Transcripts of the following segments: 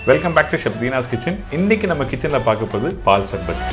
Welcome back to chef Deena's kitchen. இன்னைக்கு நம்ம கிச்சனில் பார்க்க போகுது பால் சர்பத்.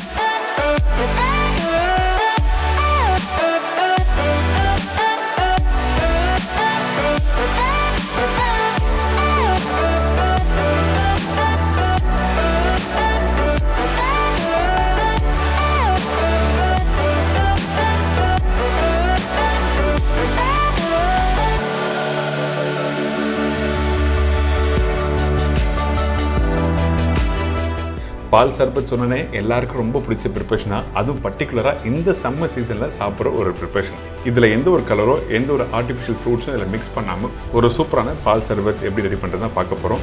பால் சர்பத் சொன்னே எல்லாருக்கும் ரொம்ப பிடிச்ச ப்ரிப்பரேஷனாக, அதுவும் பர்டிகுலராக இந்த சம்மர் சீசனில் சாப்பிட்ற ஒரு ப்ரிப்பரேஷன். இதில் எந்த ஒரு கலரோ எந்த ஒரு ஆர்டிஃபிஷியல் ஃப்ரூட்ஸும் இதில் மிக்ஸ் பண்ணாமல் ஒரு சூப்பரான பால் சர்பத் எப்படி ரெடி பண்ணுறது தான் பார்க்க போகிறோம்.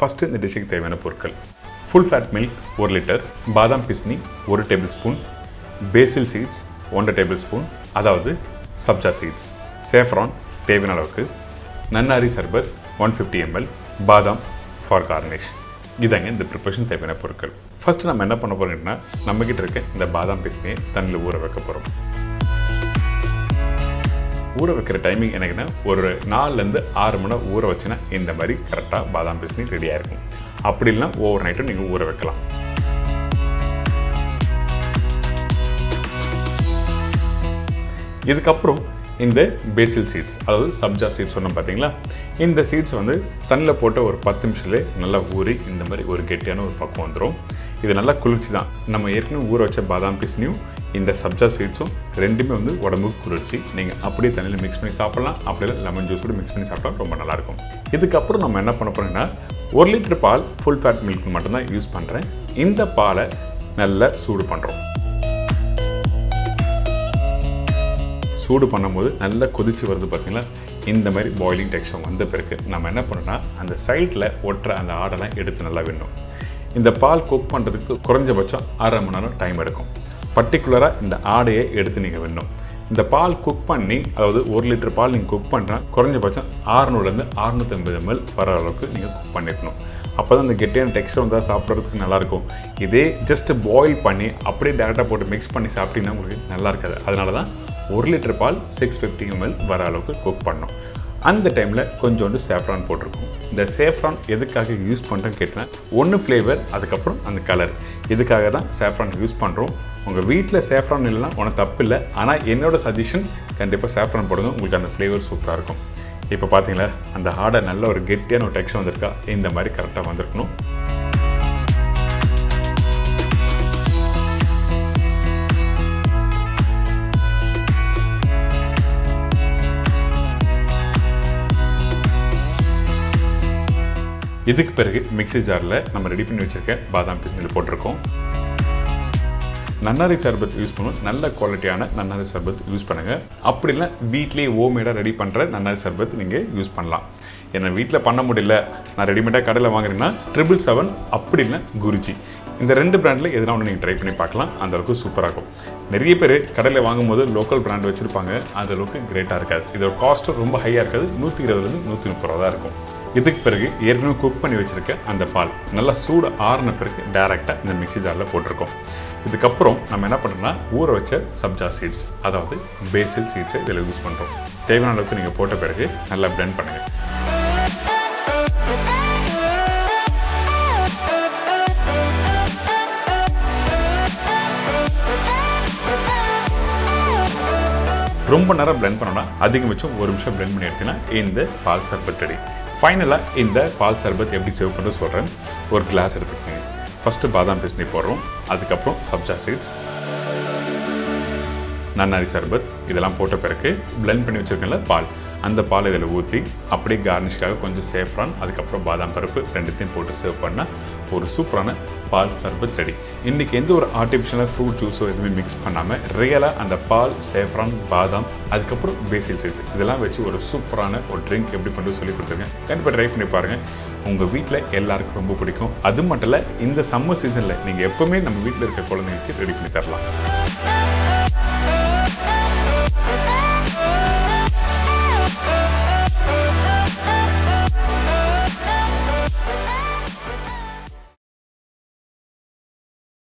ஃபஸ்ட்டு இந்த டிஷ்ஷுக்கு தேவையான பொருட்கள்: ஃபுல் ஃபேட் மில்க் 1 லிட்டர், பாதாம் பிஸ்னி 1 டேபிள் ஸ்பூன், பேசில் சீட்ஸ் 1 டேபிள் ஸ்பூன், அதாவது சப்ஜா சீட்ஸ், சேஃப்ரான் தேவையான அளவுக்கு, நன்னாரி சர்பத் 150 ml, பாதாம் ஃபார் கார்னிஷ். இதாங்க இந்த ப்ரிப்பரேஷன் தேவையான பொருட்கள். ஃபஸ்ட்டு நம்ம என்ன பண்ண போகிறோம்னா, நம்மக்கிட்ட இருக்க இந்த பாதாம் பிஸ்னியை தண்ணியில் ஊற வைக்க போகிறோம். ஊற வைக்கிற டைமிங் எனக்குன்னா ஒரு 4லேருந்து 6 மணி நேரம் ஊற வச்சுன்னா இந்த மாதிரி கரெக்டாக பாதாம் பிஸ்னி ரெடியாக இருக்கும். அப்படி இல்லைனா ஓவர் நைட்டும் நீங்கள் ஊற வைக்கலாம். இதுக்கப்புறம் இந்த பேசில் சீட்ஸ், அதாவது சப்ஜா சீட்ஸ் சொன்னோம் பார்த்தீங்களா, இந்த சீட்ஸ் வந்து தண்ணியில் போட்ட ஒரு 10 நிமிஷத்துலேயே நல்லா ஊறி இந்த மாதிரி ஒரு கெட்டியான ஒரு பக்கம் வந்துடும். இது நல்லா குளிர்ச்சி தான். நம்ம ஏற்கனவே ஊற வச்ச பாதாம் பிஸ்னியும் இந்த சப்ஜா சீட்ஸும் ரெண்டுமே வந்து உடம்புக்கு குளிர்ச்சி. நீங்கள் அப்படியே தண்ணியில் மிக்ஸ் பண்ணி சாப்பிட்லாம், அப்படியே லெமன் ஜூஸ் கூட மிக்ஸ் பண்ணி சாப்பிட்டா ரொம்ப நல்லாயிருக்கும். இதுக்கப்புறம் நம்ம என்ன பண்ண போகிறோம்னா, 1 லிட்டர் பால் ஃபுல் ஃபேட் மில்க் மட்டும்தான் யூஸ் பண்ணுறேன். இந்த பாலை நல்லா சூடு பண்ணுறோம். சூடு பண்ணும்போது நல்லா கொதிச்சு வருது பார்த்தீங்களா, இந்த மாதிரி பாயிலிங் டெக்ஸ்சர் வந்த பிறகு நம்ம என்ன பண்ணோம்னா, அந்த சைடில் ஒட்டுற அந்த ஆடெல்லாம் எடுத்து நல்லா விடணும். இந்த பால் குக் பண்ணுறதுக்கு குறைஞ்சபட்சம் 1/2 மணி நேரம் டைம் எடுக்கும். பர்டிகுலராக இந்த ஆடையை எடுத்து நீங்கள் விடணும். இந்த பால் குக் பண்ணி, அதாவது 1 லிட்டர் பால் நீங்கள் குக் பண்ணுறா குறைஞ்சபட்சம் 600லேருந்து 650 ml வர அளவுக்கு நீங்கள் குக் பண்ணிடணும். அப்போ தான் இந்த கெட்டியான டெக்ஸ்டர் வந்தால் சாப்பிட்றதுக்கு நல்லாயிருக்கும். இதே ஜஸ்ட் பாயில் பண்ணி அப்படியே டேரெக்டாக போட்டு மிக்ஸ் பண்ணி சாப்பிட்டீங்கன்னா உங்களுக்கு நல்லா இருக்காது. அதனால தான் 1 லிட்டர் பால் 650 ml வர அளவுக்கு குக் பண்ணணும். அந்த டைமில் கொஞ்சோண்டு சேஃப்ரான் போட்டிருக்கோம். இந்த சேஃப்ரான் எதுக்காக யூஸ் பண்ணுறேன்னு கேட்டினா, ஒன்று ஃப்ளேவர், அதுக்கப்புறம் அந்த கலர். இதுக்காக தான் சேஃப்ரான் யூஸ் பண்ணுறோம். உங்கள் வீட்டில் சேஃப்ரான் இல்லைன்னா ஒன்றும் தப்பு இல்லை, ஆனால் என்னோட சஜஷன் கண்டிப்பாக சேஃப்ரான் போடுங்க, உங்களுக்கு அந்த ஃப்ளேவர் சூப்பராக இருக்கும். இப்போ பார்த்தீங்களா, அந்த ஆடை நல்ல ஒரு கெட்டியான ஒரு டெக்ஸ்சர் வந்திருக்கா, இந்த மாதிரி கரெக்டாக வந்திருக்கணும். இதுக்கு பிறகு மிக்ஸி ஜாரில் நம்ம ரெடி பண்ணி வச்சுருக்க பாதாம் பிஸ்னியில் போட்டிருக்கோம். நன்னாரி சர்பத் யூஸ் பண்ணுவோம். நல்ல குவாலிட்டியான நன்னாரி சர்பத் யூஸ் பண்ணுங்கள். அப்படி இல்லை வீட்லேயே ஹோம்மேடாக ரெடி பண்ணுற நன்னாரி சர்பத் நீங்கள் யூஸ் பண்ணலாம். ஏன்னா வீட்டில் பண்ண முடியல, நான் ரெடிமேடாக கடையில் வாங்குறேன்னா 777, அப்படி இல்லை குருஜி. இந்த 2 பிராண்டில் எதனா ஒன்று நீங்கள் ட்ரை பண்ணி பார்க்கலாம். அந்தளவுக்கு சூப்பராக இருக்கும். நிறைய பேர் கடையில் வாங்கும்போது லோக்கல் பிராண்ட் வச்சுருப்பாங்க, அந்தளவுக்கு கிரேட்டாக இருக்காது. இதோட காஸ்ட்டும் ரொம்ப ஹையாக இருக்காது. 120லேருந்து 130 ரூபா தான் இருக்கும். இதுக்கு பிறகு ஏற்கனவே குக் பண்ணி வச்சுருக்க அந்த பால் நல்லா சூடு ஆறின பிறகு டேரெக்டாக இந்த மிக்ஸி ஜாரில் போட்டிருக்கோம். இதுக்கப்புறம் நம்ம என்ன பண்ணுறோம்னா, ஊற வச்ச சப்ஜா சீட்ஸ், அதாவது பேசில் சீட்ஸை இதில் யூஸ் பண்ணுறோம். தேவையான அளவுக்கு நீங்கள் போட்ட பிறகு நல்லா பிளெண்ட் பண்ணுங்கள். ரொம்ப நேரம் பிளெண்ட் பண்ணோன்னா அதிகபட்சம் 1 நிமிஷம் பிளெண்ட் பண்ணி எடுத்தீங்கன்னா இந்த பால் சர்பத் ரெடி. ஃபைனலாக இந்த பால் சர்பத் எப்படி சேவ் பண்ணுறது சொல்கிறேன். ஒரு கிளாஸ் எடுத்துக்கோங்க. ஃபஸ்ட்டு பாதாம் பிஸ்னி போடுறோம், அதுக்கப்புறம் சப்ஜா சீட்ஸ், நன்னாரி சர்பத் இதெல்லாம் போட்ட பிறகு பிளெண்ட் பண்ணி வச்சுருக்கேன்ல பால், அந்த பால் இதில் ஊற்றி அப்படியே கார்னிஷ்காக கொஞ்சம் சேஃப்ரான், அதுக்கப்புறம் பாதாம் பருப்பு ரெண்டுத்தையும் போட்டு சர்வ் பண்ணால் ஒரு சூப்பரான பால் சர்பத் ரெடி. இன்றைக்கி எந்த ஒரு ஆர்டிஃபிஷியலாக ஃப்ரூட் ஜூஸோ எதுவுமே மிக்ஸ் பண்ணாமல் ரியலாக அந்த பால், சேஃப்ரான், பாதாம், அதுக்கப்புறம் பேசில் சீட்ஸ் இதெல்லாம் வச்சு ஒரு சூப்பரான ஒரு ட்ரிங்க் எப்படி பண்ணுறது சொல்லி கொடுத்துருக்கேன். கண்டிப்பாக ட்ரை பண்ணி பாருங்கள். உங்கள் வீட்டில் எல்லாருக்கும் ரொம்ப பிடிக்கும். அது மட்டும் இல்லை, இந்த சம்மர் சீசனில் நீங்கள் எப்போவுமே நம்ம வீட்டில் இருக்க குழந்தைங்களுக்கு ரெடி பண்ணி தரலாம்.